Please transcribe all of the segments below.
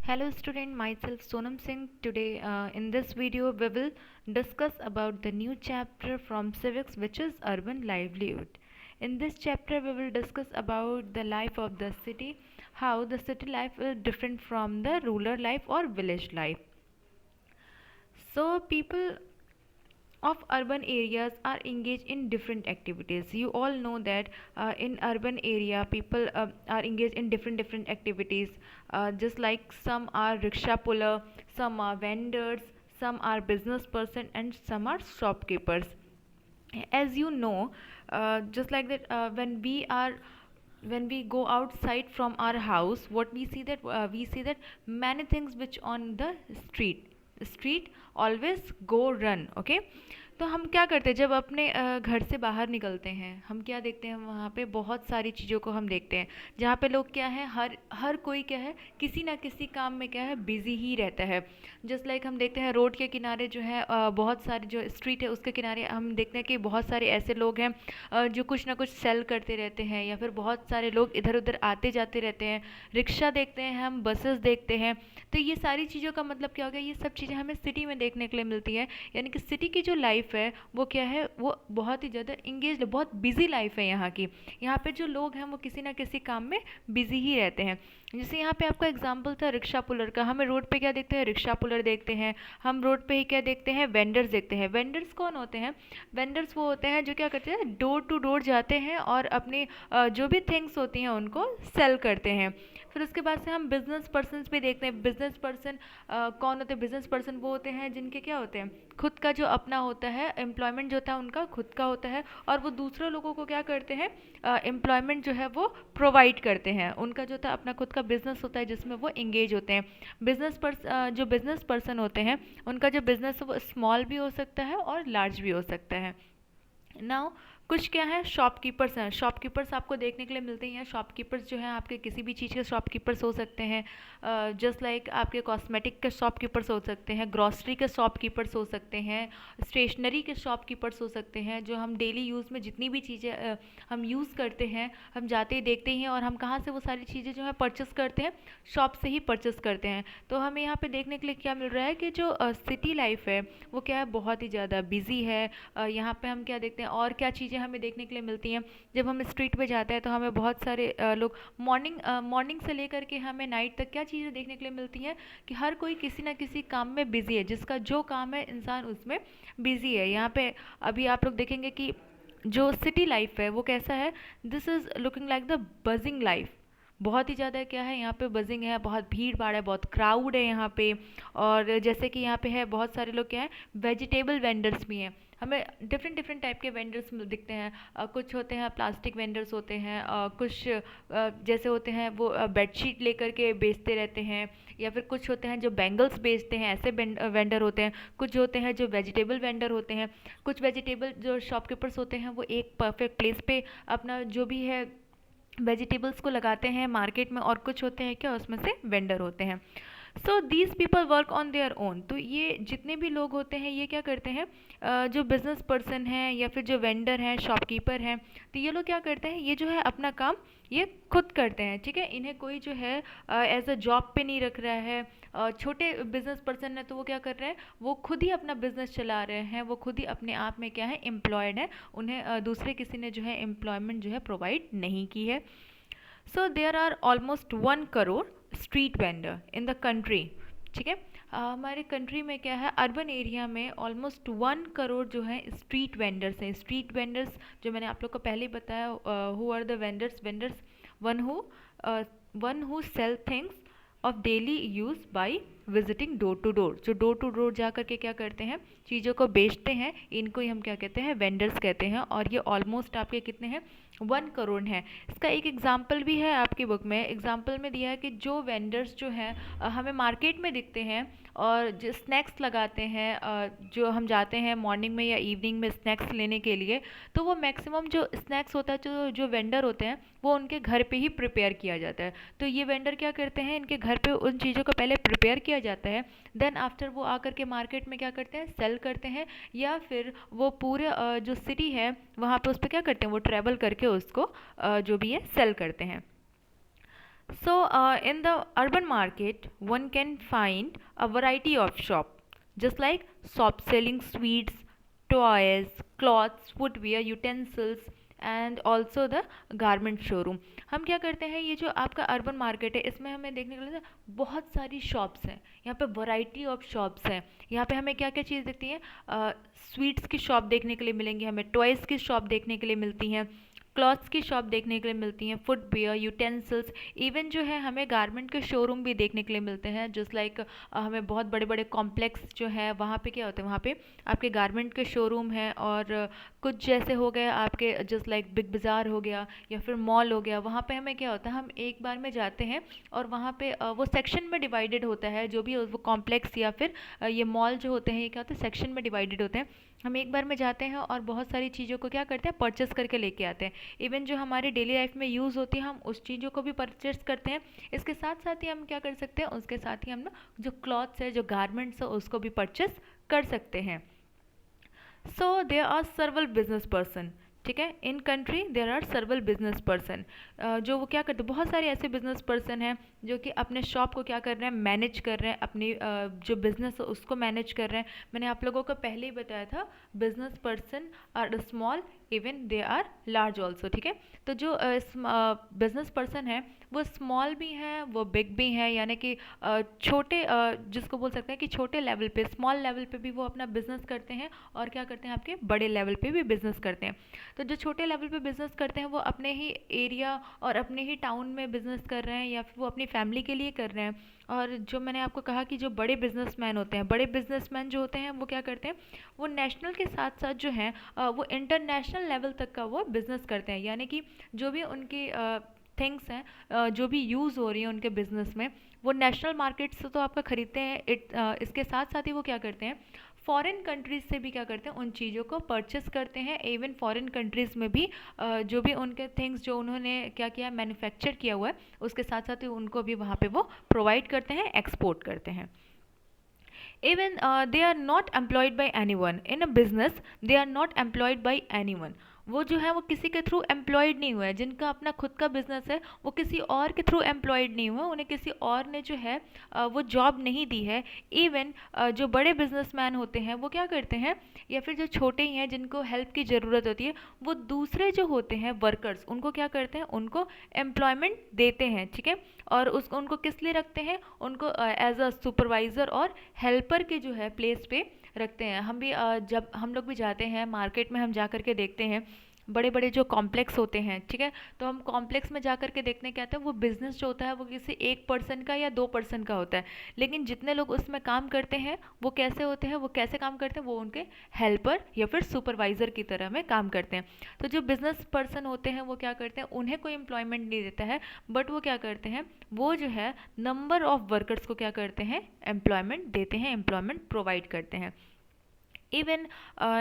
Hello student, myself Sonam Singh. Today in this video we will discuss about the new chapter from civics, which is urban livelihood. In this chapter we will discuss about the life of the city, how the city life is different from the rural life or village life. So people of urban areas are engaged in different activities. You all know that in urban area people are engaged in different activities, just like some are rickshaw puller, some are vendors, some are business person, and some are shopkeepers. As you know, just like that, when we go outside from our house, what we see that many things which on the street always go run, okay. तो हम क्या करते हैं जब अपने घर से बाहर निकलते हैं, हम क्या देखते हैं, वहाँ पे बहुत सारी चीज़ों को हम देखते हैं, जहाँ पे लोग क्या है, हर हर कोई क्या है, किसी ना किसी काम में क्या है, बिजी ही रहता है। जस्ट लाइक हम देखते हैं रोड के किनारे जो है, बहुत सारे जो स्ट्रीट है उसके किनारे हम देखते हैं कि बहुत सारे ऐसे लोग हैं जो कुछ ना कुछ सेल करते रहते हैं, या फिर बहुत सारे लोग इधर उधर आते जाते रहते हैं। रिक्शा देखते हैं हम, बसेस देखते हैं। तो ये सारी चीज़ों का मतलब क्या हो गया, ये सब चीज़ें हमें सिटी में देखने के लिए मिलती है। यानी कि सिटी की जो लाइफ है वो क्या है, वो बहुत ही ज़्यादा इंगेज, बहुत बिजी लाइफ है यहाँ की। यहाँ पे जो लोग हैं वो किसी ना किसी काम में बिजी ही रहते हैं। जैसे यहाँ पे आपका एग्जाम्पल था रिक्शा पुलर का, हमें रोड पे क्या देखते हैं, रिक्शा पुलर देखते हैं। हम रोड पे ही क्या देखते हैं, वेंडर्स देखते हैं। वेंडर्स कौन होते हैं? वेंडर्स वो होते हैं जो क्या करते हैं, डोर टू डोर जाते हैं और अपनी जो भी थिंग्स होती हैं उनको सेल करते हैं। फिर उसके बाद से हम बिजनेस पर्सन भी देखते हैं। बिजनेस पर्सन कौन होते हैं? बिजनेस पर्सन वो होते हैं जिनके क्या होते हैं, खुद का जो अपना होता है, एम्प्लॉयमेंट जो होता है उनका खुद का होता है, और वो दूसरे लोगों को क्या करते हैं, एम्प्लॉयमेंट जो है वो प्रोवाइड करते हैं। उनका जो था अपना खुद का बिजनेस होता है जिसमें वो इंगेज होते हैं। जो बिजनेस पर्सन होते हैं उनका जो बिजनेस है वो स्मॉल भी हो सकता है और लार्ज भी हो सकता है। नाउ कुछ क्या है, शॉपकीपर्स हैं। शॉपकीपर्स आपको देखने के लिए मिलते हैं। शॉपकीपर्स जो हैं आपके किसी भी चीज़ के शॉपकीपर्स हो सकते हैं, जस्ट लाइक आपके कॉस्मेटिक के शॉपकीपर्स हो सकते हैं, ग्रॉसरी के शॉपकीपर्स हो सकते हैं, स्टेशनरी के शॉपकीपर्स हो सकते हैं। जो हम डेली यूज़ में जितनी भी चीज़ें हम यूज़ करते हैं, हम जाते ही देखते ही हैं, और हम कहाँ से वो सारी चीज़ें जो है परचेस करते हैं, शॉप से ही परचेस करते हैं। तो हमें यहाँ पे देखने के लिए क्या मिल रहा है कि जो सिटी लाइफ है वो क्या है, बहुत ही ज़्यादा बिजी है। यहाँ पे हम क्या देखते हैं, और क्या चीज़ें हमें देखने के लिए मिलती हैं। जब हम स्ट्रीट पे जाते हैं तो हमें बहुत सारे लोग मॉर्निंग से लेकर के हमें नाइट तक क्या चीज़ें देखने के लिए मिलती हैं कि हर कोई किसी ना किसी काम में बिजी है। जिसका जो काम है इंसान उसमें बिजी है। यहाँ पे अभी आप लोग देखेंगे कि जो सिटी लाइफ है वो कैसा है, this is looking like the buzzing life. बहुत ही ज़्यादा क्या है, यहाँ पे बजिंग है, बहुत भीड़ भाड़ है, बहुत क्राउड है यहाँ पे। और जैसे कि यहाँ पे है, बहुत सारे लोग क्या है, वेजिटेबल वेंडर्स भी हैं। हमें डिफरेंट टाइप के वेंडर्स दिखते हैं। कुछ होते हैं प्लास्टिक वेंडर्स होते हैं, कुछ जैसे होते हैं वो बेडशीट लेकर के बेचते रहते हैं, या फिर कुछ होते हैं जो बैंगल्स बेचते हैं, ऐसे वेंडर होते हैं। कुछ होते हैं जो वेजिटेबल वेंडर होते हैं। कुछ वेजिटेबल जो शॉपकीपर्स होते हैं वो एक परफेक्ट प्लेस पे अपना जो भी है वेजिटेबल्स को लगाते हैं मार्केट में, और कुछ होते हैं क्या, उसमें से वेंडर होते हैं। So these people work on their own. तो ये जितने भी लोग होते हैं ये क्या करते हैं, जो बिजनेस पर्सन हैं या फिर जो वेंडर हैं, शॉपकीपर हैं, तो ये लोग क्या करते हैं, ये जो है अपना काम ये खुद करते हैं, ठीक है। इन्हें कोई जो है एज अ जॉब पे नहीं रख रहा है। छोटे बिजनेस पर्सन है तो वो क्या कर रहे हैं, वो खुद ही अपना बिजनेस चला रहे हैं, वो खुद ही अपने आप में क्या है, एम्प्लॉयड है। उन्हें दूसरे किसी ने जो है एम्प्लॉयमेंट जो है प्रोवाइड नहीं की है। So there are almost 1 crore street vendor in the country, ठीक है। हमारे कंट्री में क्या है, अर्बन एरिया में ऑलमोस्ट 1 करोड़ जो है स्ट्रीट वेंडर्स हैं। स्ट्रीट वेंडर्स जो मैंने आप लोग को पहले ही बताया, who are the vendors, one who one who sell things of daily use by visiting door to door. जो डोर टू डोर जा करके क्या करते हैं, चीज़ों को बेचते हैं, इनको ही हम क्या कहते हैं, वेंडर्स कहते हैं। और ये ऑलमोस्ट आपके कितने हैं, 1 करोड़ हैं। इसका एक एग्जाम्पल भी है आपकी बुक में। एग्जाम्पल में दिया है कि जो वेंडर्स जो हैं हमें मार्केट में दिखते हैं, और जो स्नैक्स लगाते हैं, जो हम जाते हैं मॉर्निंग में या इवनिंग में स्नैक्स लेने के लिए, तो वो मैक्सिमम जो स्नैक्स होता है, जो जो वेंडर होते हैं वो उनके घर पे ही प्रिपेयर किया जाता है। तो ये वेंडर क्या करते हैं, इनके घर पे उन चीज़ों को पहले प्रिपेयर किया जाता है, देन आफ्टर वो आकर के मार्केट में क्या करते हैं, सेल करते हैं, या फिर वो पूरे जो सिटी है वहाँ पे उस पर क्या करते हैं, वो ट्रैवल करके उसको जो भी है सेल करते हैं। So, in the urban market, one can find a variety of shop, just like shop selling sweets, toys, clothes, footwear, utensils, and also the garment showroom. हम क्या करते हैं, ये जो आपका अर्बन मार्केट है इसमें हमें देखने को मिलता है बहुत सारी शॉप्स हैं. यहाँ पे वैरायटी ऑफ शॉप्स हैं. यहाँ पे हमें क्या क्या चीज़ दिखती है, स्वीट्स की शॉप देखने के लिए मिलेंगी, हमें टॉयज़ की शॉप देखने के लिए मिलती हैं, क्लॉथ्स की शॉप देखने के लिए मिलती हैं, फुटवेयर, यूटेंसिल्स, इवन जो है हमें गारमेंट के शोरूम भी देखने के लिए मिलते हैं. जस्ट लाइक हमें बहुत बड़े बड़े कॉम्प्लेक्स जो है वहाँ पे क्या होते हैं, वहाँ पे आपके गारमेंट के शोरूम हैं. और कुछ जैसे हो गए आपके जस्ट लाइक बिग बाज़ार हो गया या फिर मॉल हो गया, वहाँ पे हमें क्या होता है, हम एक बार में जाते हैं और वहाँ पे वो सेक्शन में डिवाइडेड होता है. जो भी वो कॉम्प्लेक्स या फिर ये मॉल जो होते हैं, ये क्या होता है, सेक्शन में डिवाइडेड होते हैं. हम एक बार में जाते हैं और बहुत सारी चीज़ों को क्या करते हैं, परचेस करके लेके आते हैं. इवन जो हमारी डेली लाइफ में यूज़ होती है, हम उस चीज़ों को भी परचेस करते हैं. इसके साथ साथ ही हम क्या कर सकते हैं, उसके साथ ही हम ना जो क्लॉथ्स है, जो गारमेंट्स है, उसको भी परचेस कर सकते हैं. So there are several business person. ठीक है, in country there are several business person. जो वो क्या करते हैं, बहुत सारे ऐसे बिजनेस पर्सन हैं जो कि अपने शॉप को क्या कर रहे हैं, मैनेज कर रहे हैं, अपनी जो बिजनेस है उसको मैनेज कर रहे हैं. मैंने आप लोगों को पहले ही बताया था, business person are small even they are large also. ठीक है, तो जो बिजनेस पर्सन है वो स्मॉल भी हैं, वो बिग भी हैं, यानी कि छोटे जिसको बोल सकते हैं कि छोटे लेवल पे, स्मॉल लेवल पे भी वो अपना बिजनेस करते हैं और क्या करते हैं, आपके बड़े लेवल पे भी बिजनेस करते हैं. तो जो छोटे लेवल पे बिजनेस करते हैं वो अपने ही एरिया और अपने ही टाउन में बिजनेस कर रहे हैं या फिर वो अपनी फैमिली के लिए कर रहे हैं. और जो मैंने आपको कहा कि जो बड़े बिजनेसमैन होते हैं, बड़े बिजनेसमैन जो होते हैं वो क्या करते हैं, वो नेशनल के साथ साथ जो हैं वो इंटरनेशनल लेवल तक का वो बिज़नेस करते हैं. यानी कि जो भी उनकी थिंग्स हैं, जो भी यूज़ हो रही हैं उनके बिज़नेस में, वो नेशनल मार्केट से तो आपका ख़रीदते हैं. इसके साथ साथ ही वो क्या करते हैं, फॉरेन कंट्रीज़ से भी क्या करते हैं, उन चीज़ों को परचेस करते हैं. इवन फॉरेन कंट्रीज़ में भी जो भी उनके थिंग्स जो उन्होंने क्या किया, मैन्युफैक्चर किया हुआ है, उसके साथ साथ ही उनको भी वहाँ पे वो प्रोवाइड करते हैं, एक्सपोर्ट करते हैं. Even they are not employed by anyone. In a business, they are not employed by anyone. वो जो है वो किसी के थ्रू एम्प्लॉयड नहीं हुआ है. जिनका अपना खुद का बिजनेस है वो किसी और के थ्रू एम्प्लॉयड नहीं हुआ, उन्हें किसी और ने जो है वो जॉब नहीं दी है. इवन जो बड़े बिजनेसमैन होते हैं वो क्या करते हैं, या फिर जो छोटे ही हैं जिनको हेल्प की ज़रूरत होती है, वो दूसरे जो होते हैं वर्कर्स, उनको क्या करते हैं, उनको एम्प्लॉयमेंट देते हैं. ठीक है, और उसको उनको किस लिए रखते हैं, उनको एज अ सुपरवाइज़र और हेल्पर के जो है प्लेस पे रखते हैं. हम भी जब हम लोग भी जाते हैं मार्केट में, हम जा कर के देखते हैं बड़े बड़े जो कॉम्प्लेक्स होते हैं. ठीक है, तो हम कॉम्प्लेक्स में जा कर के देखने क्या आता है, वो बिज़नेस जो होता है वो किसी एक पर्सन का या दो पर्सन का होता है. लेकिन जितने लोग उसमें काम करते हैं वो कैसे होते हैं, वो कैसे काम करते हैं, वो उनके हेल्पर या फिर सुपरवाइज़र की तरह में काम करते हैं. तो जो बिज़नेस पर्सन होते हैं वो क्या करते हैं, उन्हें कोई एम्प्लॉयमेंट नहीं देता है, बट वो क्या करते हैं, वो जो है नंबर ऑफ वर्कर्स को क्या करते हैं, एम्प्लॉयमेंट देते हैं, एम्प्लॉयमेंट प्रोवाइड करते हैं. Even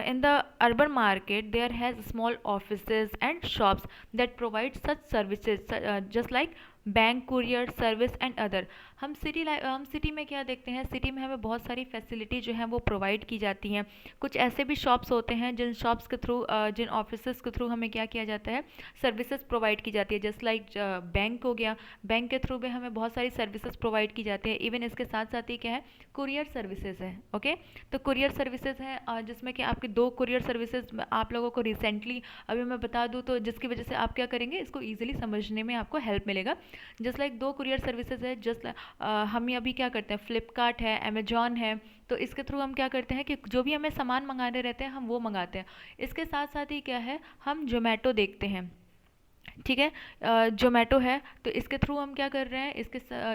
in the urban market, there has small offices and shops that provide such services, just like bank, courier service and other. हम सिटी में क्या देखते हैं, सिटी में हमें बहुत सारी फैसिलिटी जो हैं वो प्रोवाइड की जाती हैं. कुछ ऐसे भी शॉप्स होते हैं जिन शॉप्स के थ्रू, जिन ऑफिसेस के थ्रू हमें क्या किया जाता है, सर्विसेज प्रोवाइड की जाती है. जस्ट लाइक बैंक हो गया, बैंक के थ्रू भी हमें बहुत सारी सर्विसेज प्रोवाइड की जाती है. इवन इसके साथ साथ ही क्या है, कुरियर सर्विसेज है. ओके, तो कुरियर सर्विसेज हैं जिसमें कि आपकी दो कुरियर सर्विसेज आप लोगों को रिसेंटली अभी मैं बता दूँ, तो जिसकी वजह से आप क्या करेंगे, इसको ईजिली समझने में आपको हेल्प मिलेगा. जस्ट लाइक दो कुरियर सर्विसेज है. जस्ट हम अभी क्या करते हैं, फ्लिपकार्ट है, अमेजॉन है, तो इसके थ्रू हम क्या करते हैं कि जो भी हमें सामान मंगाने रहते हैं हम वो मंगाते हैं. इसके साथ साथ ही क्या है, हम जोमेटो देखते हैं. ठीक है, जोमेटो है, तो इसके थ्रू हम क्या कर रहे हैं,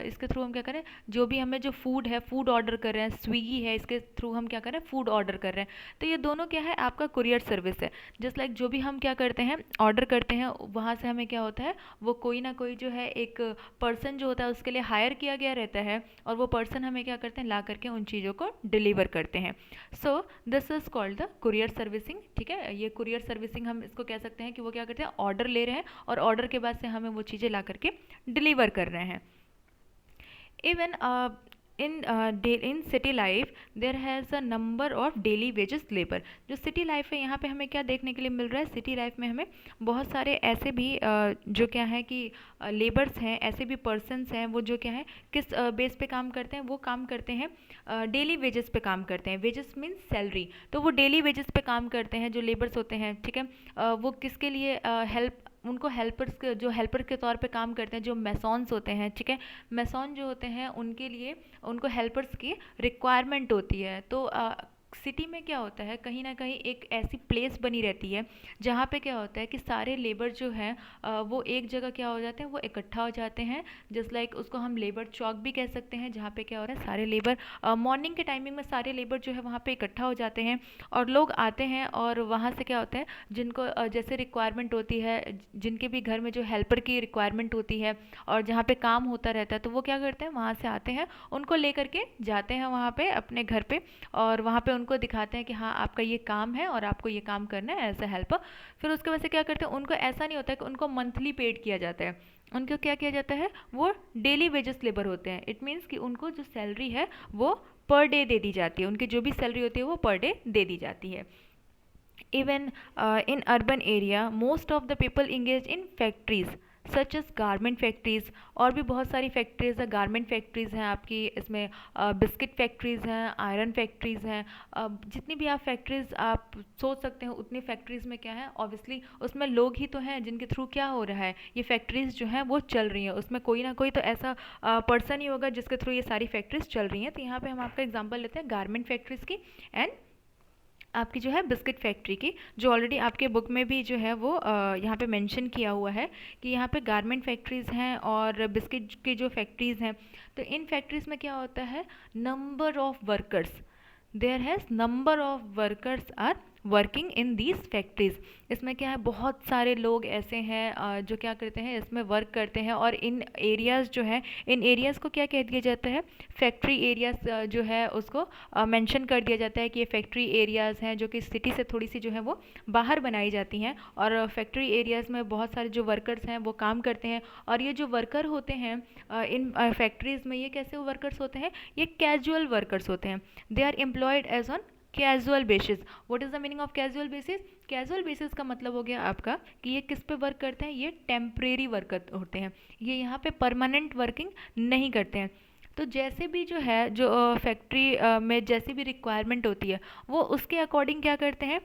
इसके थ्रू हम क्या करें, जो भी हमें जो फूड है, फूड ऑर्डर कर रहे हैं. स्विगी है, इसके थ्रू हम क्या कर रहे हैं, फूड ऑर्डर कर रहे हैं. तो ये दोनों क्या है, आपका कुरियर सर्विस है. जस्ट लाइक जो भी हम क्या करते हैं, ऑर्डर करते हैं, वहाँ से हमें क्या होता है, वो कोई ना कोई जो है एक पर्सन जो होता है उसके लिए हायर किया गया रहता है, और वो पर्सन हमें क्या करते हैं, ला करके उन चीज़ों को डिलीवर करते हैं. So this is called the courier servicing. ठीक है, ये कुरियर सर्विसिंग हम इसको कह सकते हैं कि वो क्या करते हैं, ऑर्डर ले रहे हैं और ऑर्डर के बाद से हमें वो चीज़ें ला करके डिलीवर कर रहे हैं. Even in city life there has a number of daily wages labor. जो सिटी लाइफ है यहाँ पे हमें क्या देखने के लिए मिल रहा है, सिटी लाइफ में हमें बहुत सारे ऐसे भी जो क्या है कि लेबर्स हैं, ऐसे भी पर्सन्स हैं वो जो क्या है किस बेस पे काम करते हैं, वो काम करते हैं डेली वेजेस पे काम करते हैं. Wages means salary. तो वो डेली वेजेस पे काम करते हैं जो लेबर्स होते हैं, ठीक है. वो किसके लिए हेल्प, उनको हेल्पर्स के, जो हेल्पर के तौर पे काम करते हैं, जो मैसॉन्स होते हैं, ठीक है. मैसॉन जो होते हैं उनके लिए उनको हेल्पर्स की रिक्वायरमेंट होती है. तो सिटी में क्या होता है, कहीं ना कहीं एक ऐसी प्लेस बनी रहती है जहाँ पे क्या होता है कि सारे लेबर जो हैं वो एक जगह क्या हो जाते हैं, वो इकट्ठा हो जाते हैं. जस्ट लाइक उसको हम लेबर चौक भी कह सकते हैं, जहाँ पे क्या हो रहा है, सारे लेबर मॉर्निंग के टाइमिंग में सारे लेबर जो है वहाँ पे इकट्ठा हो जाते हैं और लोग आते हैं और वहाँ से क्या होता है, जिनको जैसे रिक्वायरमेंट होती है, जिनके भी घर में जो हेल्पर की रिक्वायरमेंट होती है और जहाँ पे काम होता रहता है, तो वो क्या करते हैं, वहाँ से आते हैं, उनको लेकर के जाते हैं वहाँ पे अपने घर पे और वहाँ पे उनको दिखाते हैं कि हाँ आपका ये काम है और आपको ये काम करना है एज अ हेल्पर. फिर उसके वजह से क्या करते हैं, उनको ऐसा नहीं होता है कि उनको मंथली पेड किया जाता है, उनको क्या किया जाता है, वो डेली वेजेस लेबर होते हैं. इट मीन्स कि उनको जो सैलरी है वो पर डे दे दी जाती है, उनकी जो भी सैलरी होती है वो पर डे दे दी जाती है. Even in urban area, most of the people engage in factories such as garment factories. और भी बहुत सारी फैक्ट्रीज़ हैं, गारमेंट फैक्ट्रीज़ हैं आपकी, इसमें बिस्किट फैक्ट्रीज़ हैं, आयरन फैक्ट्रीज़ हैं. जितनी भी आप फैक्ट्रीज़ आप सोच सकते हो उतनी फैक्ट्रीज़ में क्या है, ऑब्वियसली उसमें लोग ही तो हैं जिनके थ्रू क्या हो रहा है, ये फैक्ट्रीज़ जो हैं वो चल रही हैं. उसमें कोई ना कोई तो ऐसा पर्सन ही होगा जिसके थ्रू ये सारी फैक्ट्रीज़ चल रही हैं. तो यहाँ पे हम आपका एग्जांपल लेते हैं गारमेंट फैक्ट्रीज़ की एंड आपकी जो है बिस्किट फैक्ट्री की, जो ऑलरेडी आपके बुक में भी जो है वो यहाँ पे मेंशन किया हुआ है कि यहाँ पे गारमेंट फैक्ट्रीज़ हैं और बिस्किट की जो फैक्ट्रीज़ हैं. तो इन फैक्ट्रीज़ में क्या होता है, number of workers, there has number of workers are working in these factories. इसमें क्या है, बहुत सारे लोग ऐसे हैं जो क्या करते हैं, इसमें वर्क करते हैं. और इन एरियाज़ जो है, इन एरियाज़ को क्या कह दिया जाता है, फैक्ट्री एरियाज़ जो है उसको मेंशन कर दिया जाता है कि ये फैक्ट्री एरियाज़ हैं जो कि सिटी से थोड़ी सी जो है वो बाहर बनाई जाती हैं. और फैक्ट्री एरियाज़ में बहुत सारे जो वर्कर्स हैं वो काम करते हैं. और ये जो वर्कर होते हैं इन फैक्ट्रीज़ में, ये कैसे वर्कर्स होते हैं, ये कैजुअल वर्कर्स होते हैं. They are employed as on casual basis. What is the meaning of casual basis? Casual basis का मतलब हो गया आपका कि ये किस पे वर्क करते हैं, ये टेम्परेरी वर्कर होते हैं, ये यहाँ पे परमानेंट वर्किंग नहीं करते हैं. तो जैसे भी जो है, जो फैक्ट्री में जैसी भी रिक्वायरमेंट होती है वो उसके अकॉर्डिंग क्या करते हैं,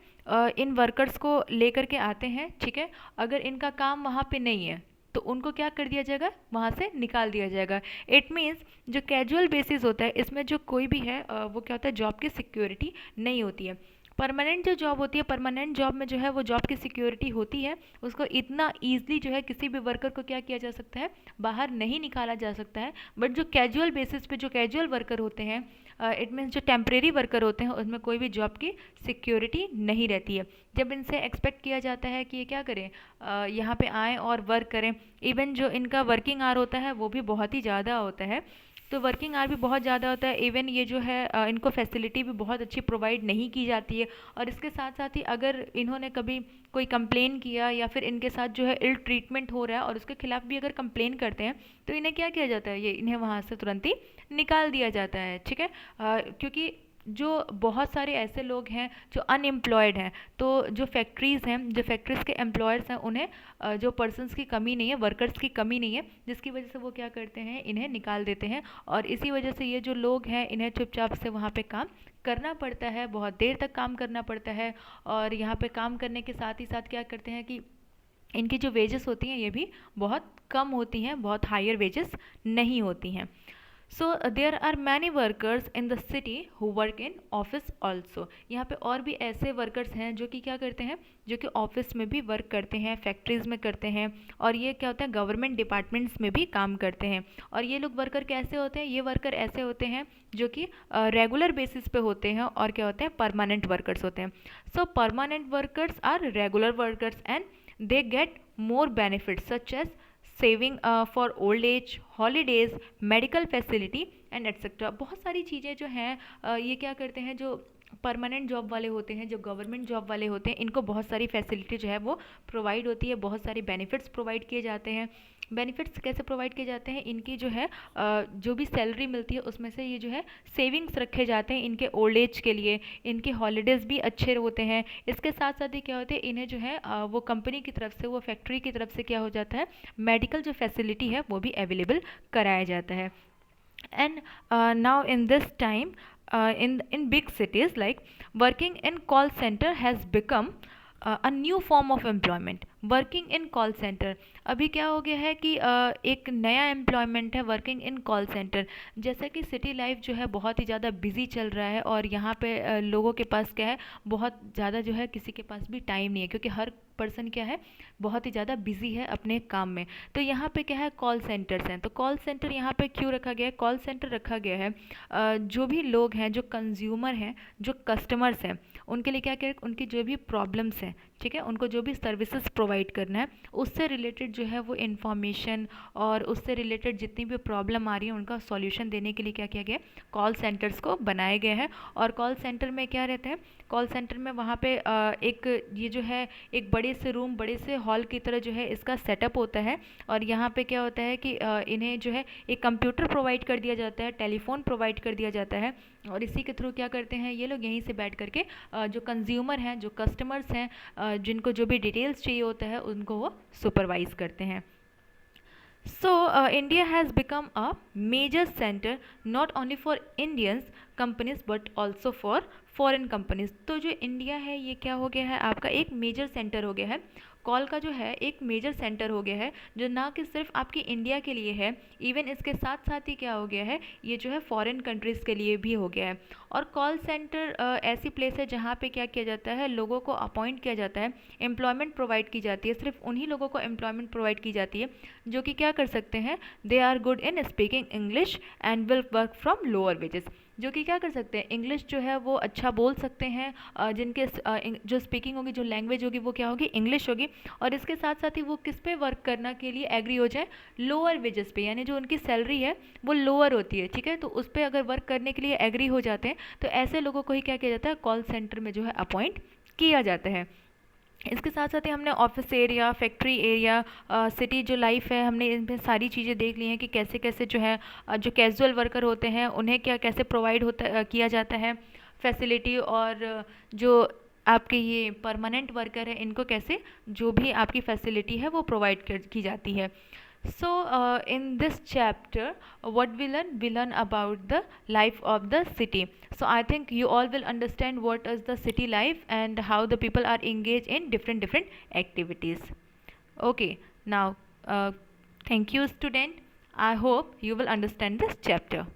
इन वर्कर्स को लेकर के आते हैं, ठीक है. अगर इनका काम वहाँ पे नहीं है तो उनको क्या कर दिया जाएगा, वहाँ से निकाल दिया जाएगा. इट मीन्स जो कैजुअल बेसिस होता है इसमें जो कोई भी है वो क्या होता है, जॉब की सिक्योरिटी नहीं होती है. परमानेंट जो जॉब होती है, परमानेंट जॉब में जो है वो जॉब की सिक्योरिटी होती है, उसको इतना ईजिली जो है किसी भी वर्कर को क्या किया जा सकता है, बाहर नहीं निकाला जा सकता है. बट जो कैजुअल बेसिस पे जो कैजुअल वर्कर होते हैं, इट मीन्स जो टेम्परेरी वर्कर होते हैं, उसमें कोई भी जॉब की सिक्योरिटी नहीं रहती है. जब इनसे एक्सपेक्ट किया जाता है कि ये क्या करें, यहाँ पे आएँ और वर्क करें. इवन जो इनका वर्किंग आवर होता है वो भी बहुत ही ज़्यादा होता है. तो वर्किंग आवर भी बहुत ज़्यादा होता है. इवन ये जो है इनको फैसिलिटी भी बहुत अच्छी प्रोवाइड नहीं की जाती है. और इसके साथ साथ ही अगर इन्होंने कभी कोई कंप्लेन किया या फिर इनके साथ जो है इल ट्रीटमेंट हो रहा है और उसके खिलाफ भी अगर कंप्लेन करते हैं तो इन्हें क्या किया जाता है, ये इन्हें वहाँ से तुरंत ही निकाल दिया जाता है, ठीक है. क्योंकि जो बहुत सारे ऐसे लोग हैं जो अनएम्प्लॉयड हैं, तो जो फैक्ट्रीज़ हैं, जो फैक्ट्रीज़ के एम्प्लॉयर्स हैं, उन्हें जो पर्सनस की कमी नहीं है, वर्कर्स की कमी नहीं है, जिसकी वजह से वो क्या करते हैं, इन्हें निकाल देते हैं. और इसी वजह से ये जो लोग हैं इन्हें चुपचाप से वहाँ पे काम करना पड़ता है, बहुत देर तक काम करना पड़ता है. और यहाँ पे काम करने के साथ ही साथ क्या करते हैं कि इनकी जो वेजेस होती हैं ये भी बहुत कम होती हैं, बहुत हायर वेजेस नहीं होती हैं. So there are many workers in the city who work in office also. यहाँ पे और भी ऐसे वर्कर्स हैं जो कि क्या करते हैं, जो कि ऑफिस में भी वर्क करते हैं, फैक्ट्रीज़ में करते हैं. और ये क्या होता है, गवर्नमेंट डिपार्टमेंट्स में भी काम करते हैं. और ये लोग वर्कर कैसे होते हैं, ये वर्कर ऐसे होते हैं जो कि रेगुलर बेसिस पे होते हैं और क्या होते हैं, परमानेंट वर्कर्स होते हैं. So permanent workers are regular workers and they get more benefits such as saving for old age, holidays, medical facility and etc. बहुत सारी चीज़ें जो हैं ये क्या करते हैं, जो परमानेंट जॉब वाले होते हैं, जो गवर्नमेंट जॉब वाले होते हैं, इनको बहुत सारी फैसिलिटी जो है वो प्रोवाइड होती है, बहुत सारी बेनिफिट्स प्रोवाइड किए जाते हैं। बेनिफिट्स कैसे प्रोवाइड किए जाते हैं, इनकी जो है जो भी सैलरी मिलती है उसमें से ये जो है सेविंग्स रखे जाते हैं इनके ओल्ड एज के लिए, इनके हॉलीडेज़ भी अच्छे होते हैं। इसके साथ साथ ही क्या होते हैं, इन्हें जो है वो कंपनी की तरफ से, वो फैक्ट्री की तरफ से क्या हो जाता है, मेडिकल जो फैसिलिटी है वो भी अवेलेबल कराया जाता है। And now in this time, in big cities, like working in call center has become a new form of employment. Working in call centre, अभी क्या हो गया है कि एक नया एम्प्लॉयमेंट है वर्किंग इन कॉल सेंटर। जैसा कि सिटी लाइफ जो है बहुत ही ज़्यादा बिजी चल रहा है, और यहाँ पे लोगों के पास क्या है, बहुत ज़्यादा जो है किसी के पास भी टाइम नहीं है, क्योंकि हर पर्सन क्या है, बहुत ही ज़्यादा बिजी है अपने काम में। तो यहाँ पे क्या है, कॉल सेंटर्स हैं। तो कॉल सेंटर यहाँ पे क्यों रखा गया है, कॉल सेंटर रखा गया है जो भी लोग हैं, जो कंज्यूमर हैं, जो कस्टमर्स हैं, उनके लिए क्या क्या, उनकी जो भी प्रॉब्लम्स हैं, ठीक है, उनको जो भी सर्विसेज प्रोवाइड करना है, उससे रिलेटेड जो है वो इन्फॉर्मेशन और उससे रिलेटेड जितनी भी प्रॉब्लम आ रही है उनका सॉल्यूशन देने के लिए क्या किया गया, कॉल सेंटर्स को बनाए गए हैं। और कॉल सेंटर में क्या रहता है, कॉल सेंटर में वहाँ पे एक ये जो है एक बड़े से रूम, बड़े से हॉल की तरह जो है इसका सेटअप होता है। और यहाँ पे क्या होता है कि इन्हें जो है एक कंप्यूटर प्रोवाइड कर दिया जाता है, टेलीफोन प्रोवाइड कर दिया जाता है, और इसी के थ्रू क्या करते हैं ये लोग, यहीं से बैठ करके जो कंज्यूमर हैं, जो कस्टमर्स हैं, जिनको जो भी डिटेल्स चाहिए होता है उनको वो सुपरवाइज करते हैं। So, India has become a major center not only for Indians companies but also for foreign companies. तो जो इंडिया है ये क्या हो गया है, आपका एक मेजर सेंटर हो गया है, कॉल का जो है एक मेजर सेंटर हो गया है, जो ना कि सिर्फ आपकी इंडिया के लिए है, इवन इसके साथ साथ ही क्या हो गया है, ये जो है फॉरेन कंट्रीज़ के लिए भी हो गया है। और कॉल सेंटर ऐसी प्लेस है जहाँ पे क्या किया जाता है, लोगों को अपॉइंट किया जाता है, एम्प्लॉयमेंट प्रोवाइड की जाती है, सिर्फ उन्हीं लोगों को एम्प्लॉयमेंट प्रोवाइड की जाती है जो कि क्या कर सकते हैं, they are good in speaking English and will work from lower wages, जो कि क्या कर सकते हैं, इंग्लिश जो है वो अच्छा बोल सकते हैं, जिनके जो स्पीकिंग होगी, जो लैंग्वेज होगी वो क्या होगी, इंग्लिश होगी। और इसके साथ साथ ही वो किस पे वर्क करना के लिए एग्री हो जाए, लोअर वेजेस पे, यानी जो उनकी सैलरी है वो लोअर होती है, ठीक है, तो उस पर अगर वर्क करने के लिए एग्री हो जाते हैं तो ऐसे लोगों को ही क्या किया जाता है, कॉल सेंटर में जो है अपॉइंट किया जाता है। इसके साथ साथ ही हमने office area, factory area, city जो लाइफ है, हमने इनमें सारी चीज़ें देख ली हैं कि कैसे कैसे जो है जो कैजुअल वर्कर होते हैं उन्हें क्या कैसे प्रोवाइड होता किया जाता है फैसिलिटी, और जो आपके ये परमानेंट वर्कर है इनको कैसे जो भी आपकी फैसिलिटी है वो प्रोवाइड की जाती है। So, in this chapter, what we learn about the life of the city. So, I think you all will understand what is the city life and how the people are engaged in different activities. Okay, now, thank you, student. I hope you will understand this chapter.